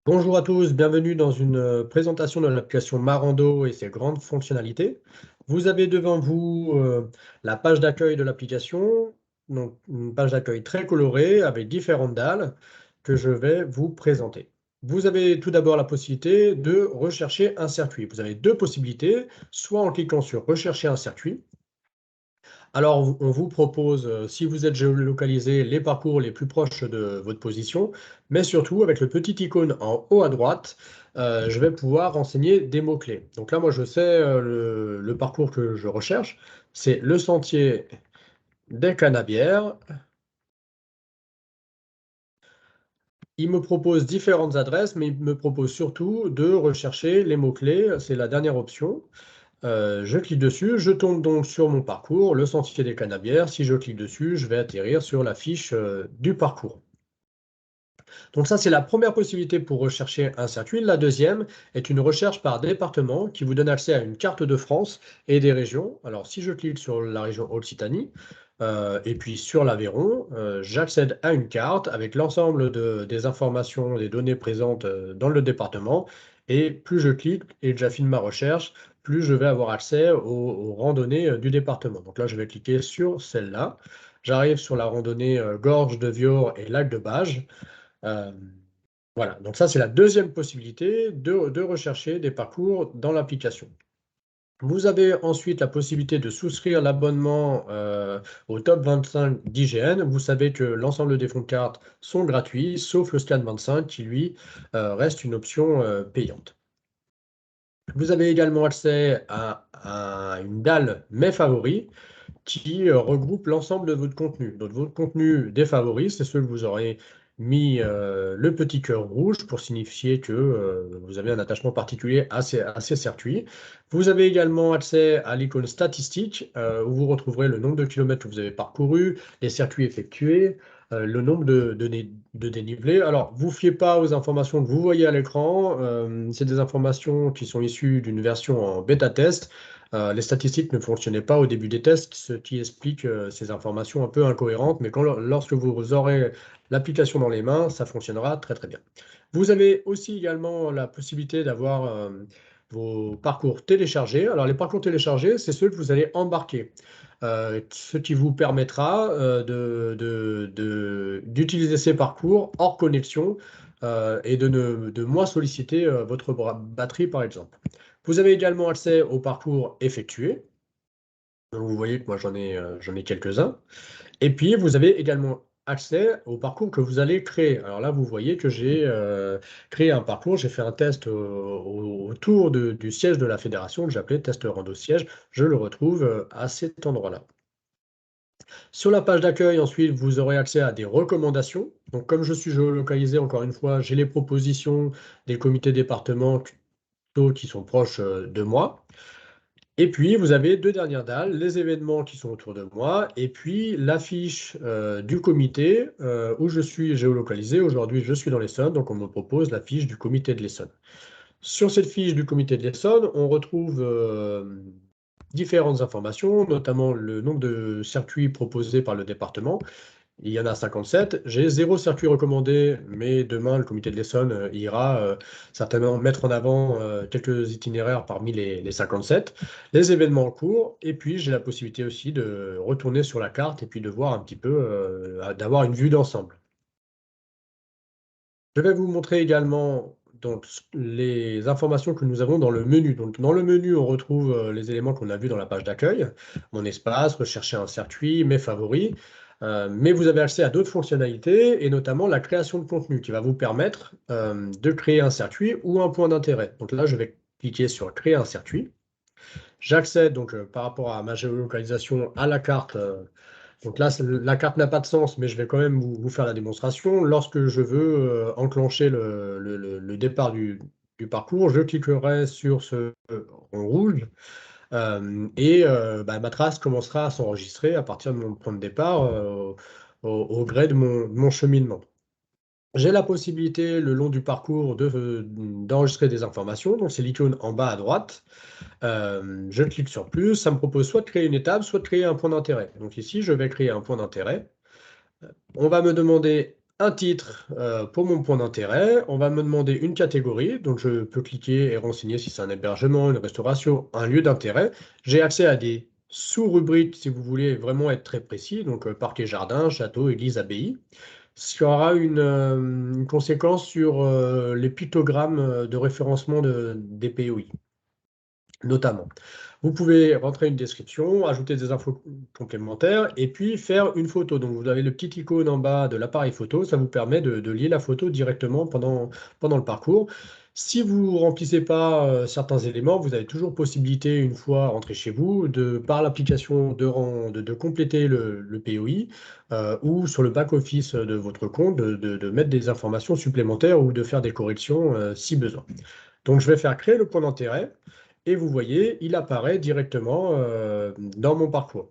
Bonjour à tous, bienvenue dans une présentation de l'application Marando et ses grandes fonctionnalités. Vous avez devant vous la page d'accueil de l'application, donc une page d'accueil très colorée avec différentes dalles que je vais vous présenter. Vous avez tout d'abord la possibilité de rechercher un circuit. Vous avez deux possibilités, soit en cliquant sur Rechercher un circuit. Alors, on vous propose, si vous êtes géolocalisé, les parcours les plus proches de votre position, mais surtout avec le petit icône en haut à droite, je vais pouvoir renseigner des mots-clés. Donc là, moi, je sais le parcours que je recherche, c'est le sentier des Canabières. Il me propose différentes adresses, mais il me propose surtout de rechercher les mots-clés, c'est la dernière option. Je clique dessus, je tombe donc sur mon parcours, le sentier des Canabières. Si je clique dessus, je vais atterrir sur la fiche du parcours. Donc ça, c'est la première possibilité pour rechercher un circuit. La deuxième est une recherche par département qui vous donne accès à une carte de France et des régions. Alors si je clique sur la région Occitanie et puis sur l'Aveyron, j'accède à une carte avec l'ensemble des informations, des données présentes dans le département. Et plus je clique et que j'affine ma recherche, plus je vais avoir accès aux randonnées du département. Donc là, je vais cliquer sur celle-là. J'arrive sur la randonnée Gorge de Vior et Lac de Bages. Euh, voilà, donc ça c'est la deuxième possibilité de rechercher des parcours dans l'application. Vous avez ensuite la possibilité de souscrire l'abonnement au top 25 d'IGN. Vous savez que l'ensemble des fonds de carte sont gratuits, sauf le scan 25 qui, lui, reste une option payante. Vous avez également accès à une dalle Mes favoris qui regroupe l'ensemble de votre contenu. Donc, votre contenu des favoris, c'est ceux que vous aurez mis le petit cœur rouge pour signifier que vous avez un attachement particulier à ces circuits. Vous avez également accès à l'icône statistique où vous retrouverez le nombre de kilomètres que vous avez parcouru, les circuits effectués, le nombre de dénivelés. Alors, vous ne fiez pas aux informations que vous voyez à l'écran. C'est des informations qui sont issues d'une version en bêta test. Les statistiques ne fonctionnaient pas au début des tests, ce qui explique ces informations un peu incohérentes, mais lorsque vous aurez l'application dans les mains, ça fonctionnera très très bien. Vous avez aussi également la possibilité d'avoir vos parcours téléchargés. Alors les parcours téléchargés, c'est ceux que vous allez embarquer, ce qui vous permettra d'utiliser ces parcours hors connexion et de moins solliciter votre batterie par exemple. Vous avez également accès aux parcours effectués. Donc, vous voyez que moi j'en ai quelques-uns. Et puis vous avez également accès au parcours que vous allez créer. Alors là, vous voyez que j'ai créé un parcours, j'ai fait un test autour du siège de la fédération que j'appelais test rando siège. Je le retrouve à cet endroit-là. Sur la page d'accueil, ensuite, vous aurez accès à des recommandations. Donc, comme je suis géolocalisé, encore une fois, j'ai les propositions des comités départementaux qui sont proches de moi. Et puis, vous avez deux dernières dalles, les événements qui sont autour de moi, et puis l'affiche du comité où je suis géolocalisé. Aujourd'hui, je suis dans l'Essonne, donc on me propose la fiche du comité de l'Essonne. Sur cette fiche du comité de l'Essonne, on retrouve différentes informations, notamment le nombre de circuits proposés par le département. Il y en a 57. J'ai zéro circuit recommandé, mais demain, le comité de l'Essonne ira certainement mettre en avant quelques itinéraires parmi les 57, les événements en cours, et puis j'ai la possibilité aussi de retourner sur la carte et puis de voir un petit peu, d'avoir une vue d'ensemble. Je vais vous montrer également donc, les informations que nous avons dans le menu. Donc, dans le menu, on retrouve les éléments qu'on a vus dans la page d'accueil, mon espace, rechercher un circuit, mes favoris. Mais vous avez accès à d'autres fonctionnalités et notamment la création de contenu qui va vous permettre de créer un circuit ou un point d'intérêt. Donc là, je vais cliquer sur créer un circuit. J'accède donc par rapport à ma géolocalisation à la carte. Donc là, la carte n'a pas de sens, mais je vais quand même vous faire la démonstration. Lorsque je veux enclencher le départ du parcours, je cliquerai sur ce rond rouge ma trace commencera à s'enregistrer à partir de mon point de départ au gré de mon cheminement. J'ai la possibilité, le long du parcours, d'enregistrer des informations. Donc, c'est l'icône en bas à droite. Je clique sur plus. Ça me propose soit de créer une étape, soit de créer un point d'intérêt. Donc, ici, je vais créer un point d'intérêt. On va me demander un titre pour mon point d'intérêt. On va me demander une catégorie, donc je peux cliquer et renseigner si c'est un hébergement, une restauration, un lieu d'intérêt. J'ai accès à des sous-rubriques si vous voulez vraiment être très précis, donc parc et jardin, château, église, abbaye. Ce qui aura une conséquence sur les pictogrammes de référencement des POI, notamment. Vous pouvez rentrer une description, ajouter des infos complémentaires et puis faire une photo. Donc vous avez le petit icône en bas de l'appareil photo, ça vous permet de lier la photo directement pendant le parcours. Si vous ne remplissez pas certains éléments, vous avez toujours possibilité, une fois rentré chez vous, par l'application de compléter le POI ou sur le back-office de votre compte, de mettre des informations supplémentaires ou de faire des corrections si besoin. Donc je vais faire créer le point d'intérêt et vous voyez, il apparaît directement dans mon parcours.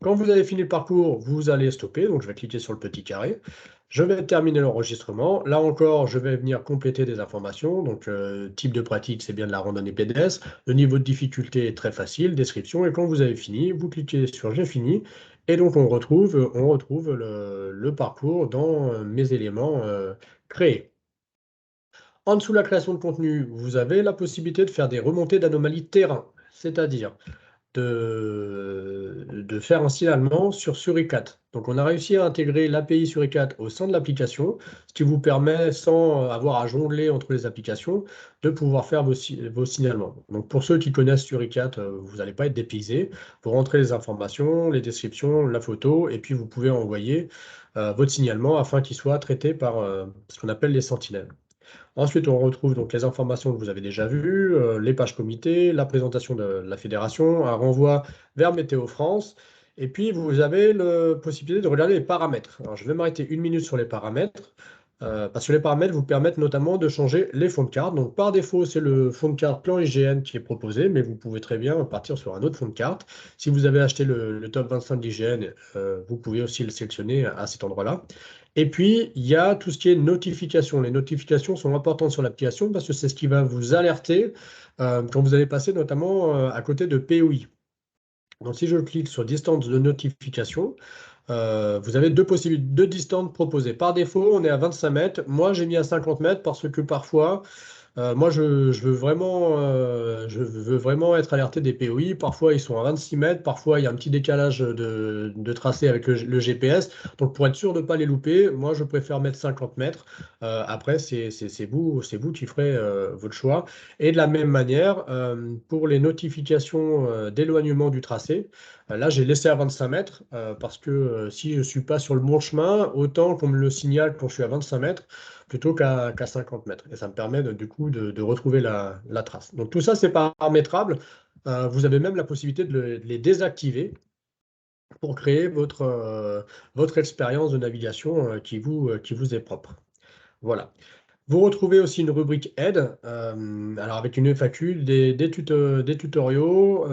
Quand vous avez fini le parcours, vous allez stopper, donc je vais cliquer sur le petit carré. Je vais terminer l'enregistrement. Là encore, je vais venir compléter des informations. Donc, type de pratique, c'est bien de la randonnée pédestre. Le niveau de difficulté est très facile, description. Et quand vous avez fini, vous cliquez sur J'ai fini. Et donc, on retrouve le parcours dans mes éléments créés. En dessous de la création de contenu, vous avez la possibilité de faire des remontées d'anomalies terrain, c'est-à-dire de faire un signalement sur Suricat. Donc on a réussi à intégrer l'API Suricat au sein de l'application, ce qui vous permet, sans avoir à jongler entre les applications, de pouvoir faire vos signalements. Donc pour ceux qui connaissent Suricat, vous n'allez pas être dépaysés. Vous rentrez les informations, les descriptions, la photo, et puis vous pouvez envoyer votre signalement afin qu'il soit traité par ce qu'on appelle les sentinelles. Ensuite, on retrouve donc les informations que vous avez déjà vues, les pages comités, la présentation de la fédération, un renvoi vers Météo France. Et puis, vous avez la possibilité de regarder les paramètres. Alors, je vais m'arrêter une minute sur les paramètres, parce que les paramètres vous permettent notamment de changer les fonds de carte. Donc, par défaut, c'est le fond de carte plan IGN qui est proposé, mais vous pouvez très bien partir sur un autre fond de carte. Si vous avez acheté le top 25 d'IGN, vous pouvez aussi le sélectionner à cet endroit-là. Et puis, il y a tout ce qui est notification. Les notifications sont importantes sur l'application parce que c'est ce qui va vous alerter quand vous allez passer notamment à côté de POI. Donc, si je clique sur distance de notification, vous avez deux distances proposées. Par défaut, on est à 25 mètres. Moi, j'ai mis à 50 mètres parce que parfois, moi, je veux vraiment être alerté des POI. Parfois, ils sont à 26 mètres. Parfois, il y a un petit décalage de tracé avec le GPS. Donc, pour être sûr de ne pas les louper, moi, je préfère mettre 50 mètres. Après, c'est vous qui ferez votre choix. Et de la même manière, pour les notifications d'éloignement du tracé, là, j'ai laissé à 25 mètres parce que si je ne suis pas sur le bon chemin, autant qu'on me le signale quand je suis à 25 mètres plutôt qu'à 50 mètres. Et ça me permet du coup de retrouver la trace. Donc tout ça, c'est paramétrable. Vous avez même la possibilité de les désactiver pour créer votre expérience de navigation qui vous est propre. Voilà. Vous retrouvez aussi une rubrique aide, alors avec une FAQ, des tutoriaux,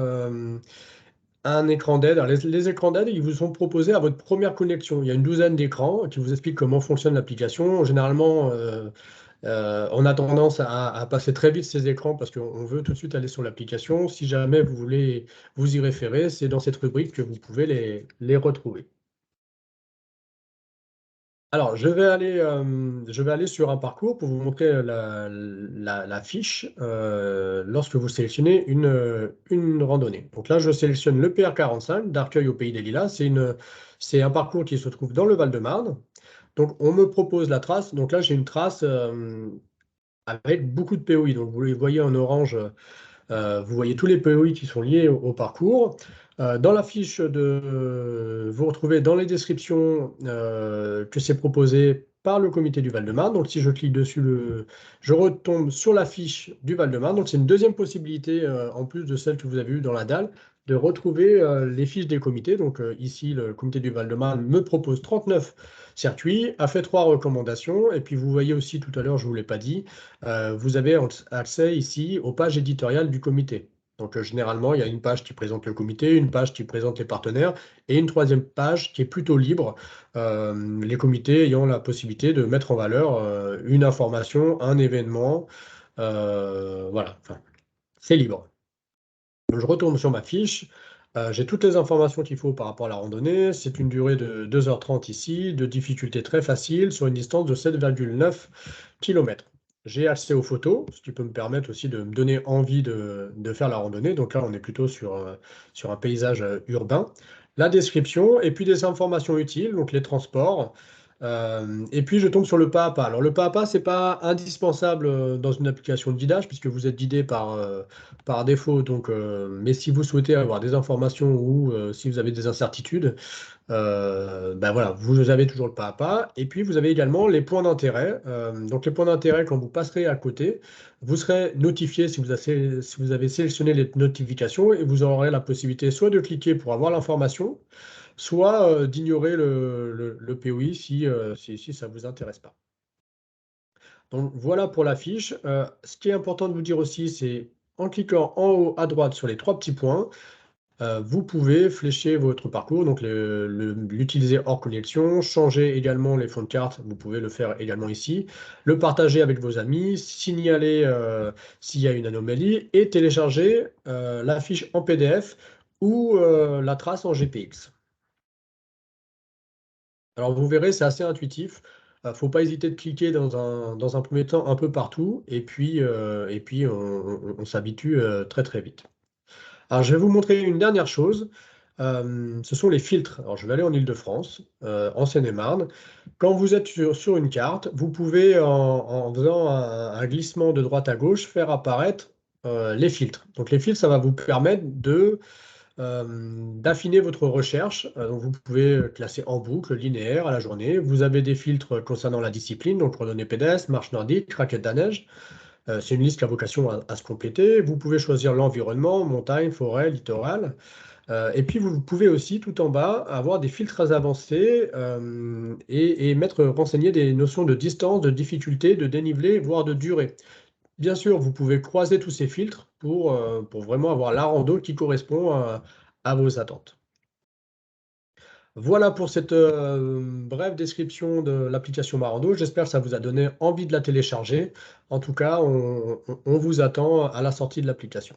un écran d'aide. Alors, les écrans d'aide, ils vous sont proposés à votre première connexion. Il y a une douzaine d'écrans qui vous expliquent comment fonctionne l'application. Généralement, on a tendance à passer très vite ces écrans parce qu'on veut tout de suite aller sur l'application. Si jamais vous voulez vous y référer, c'est dans cette rubrique que vous pouvez les retrouver. Alors, je vais aller sur un parcours pour vous montrer la fiche lorsque vous sélectionnez une randonnée. Donc là, je sélectionne le PR45 d'Arcueil au Pays des Lilas. C'est un parcours qui se trouve dans le Val-de-Marne. Donc, on me propose la trace. Donc là, j'ai une trace avec beaucoup de POI. Donc, vous les voyez en orange. Vous voyez tous les POI qui sont liés au parcours. Dans la fiche vous retrouvez dans les descriptions que c'est proposé par le comité du Val-de-Marne. Donc si je clique dessus, je retombe sur la fiche du Val-de-Marne. Donc c'est une deuxième possibilité, en plus de celle que vous avez eue dans la dalle, de retrouver les fiches des comités. Donc ici, le comité du Val-de-Marne me propose 39 circuits, a fait 3 recommandations. Et puis vous voyez aussi tout à l'heure, je ne vous l'ai pas dit, vous avez accès ici aux pages éditoriales du comité. Donc généralement, il y a une page qui présente le comité, une page qui présente les partenaires et une troisième page qui est plutôt libre, les comités ayant la possibilité de mettre en valeur une information, un événement. Voilà, enfin, c'est libre. Donc, je retourne sur ma fiche. J'ai toutes les informations qu'il faut par rapport à la randonnée. C'est une durée de 2h30 ici, de difficulté très facile, sur une distance de 7,9 km. J'ai accès aux photos, ce qui peut me permettre aussi de me donner envie de faire la randonnée. Donc là, on est plutôt sur un paysage urbain. La description et puis des informations utiles, donc les transports. Et puis je tombe sur le pas à pas. Alors le pas à pas, c'est pas indispensable dans une application de guidage puisque vous êtes guidé par défaut. Donc, mais si vous souhaitez avoir des informations ou si vous avez des incertitudes, ben voilà, vous avez toujours le pas à pas. Et puis vous avez également les points d'intérêt. Donc les points d'intérêt, quand vous passerez à côté, vous serez notifié si vous avez sélectionné les notifications et vous aurez la possibilité soit de cliquer pour avoir l'information, soit d'ignorer le POI si ça ne vous intéresse pas. Donc voilà pour la fiche. Ce qui est important de vous dire aussi, c'est en cliquant en haut à droite sur les trois petits points, vous pouvez flécher votre parcours, donc l'utiliser hors connexion, changer également les fonds de carte, vous pouvez le faire également ici, le partager avec vos amis, signaler s'il y a une anomalie et télécharger la fiche en PDF ou la trace en GPX. Alors vous verrez, c'est assez intuitif. Faut pas hésiter de cliquer dans un premier temps un peu partout et puis on s'habitue très très vite. Alors je vais vous montrer une dernière chose. Ce sont les filtres. Alors je vais aller en Île-de-France, en Seine-et-Marne. Quand vous êtes sur une carte, vous pouvez en faisant un glissement de droite à gauche faire apparaître les filtres. Donc les filtres, ça va vous permettre d'affiner votre recherche. Donc vous pouvez classer en boucle, linéaire, à la journée. Vous avez des filtres concernant la discipline, donc randonnée pédestre, marche nordique, raquette à neige. C'est une liste qui a vocation à se compléter. Vous pouvez choisir l'environnement, montagne, forêt, littoral. Et puis vous pouvez aussi, tout en bas, avoir des filtres avancés et renseigner des notions de distance, de difficulté, de dénivelé, voire de durée. Bien sûr, vous pouvez croiser tous ces filtres pour vraiment avoir la rando qui correspond à vos attentes. Voilà pour cette brève description de l'application Marando. J'espère que ça vous a donné envie de la télécharger. En tout cas, on vous attend à la sortie de l'application.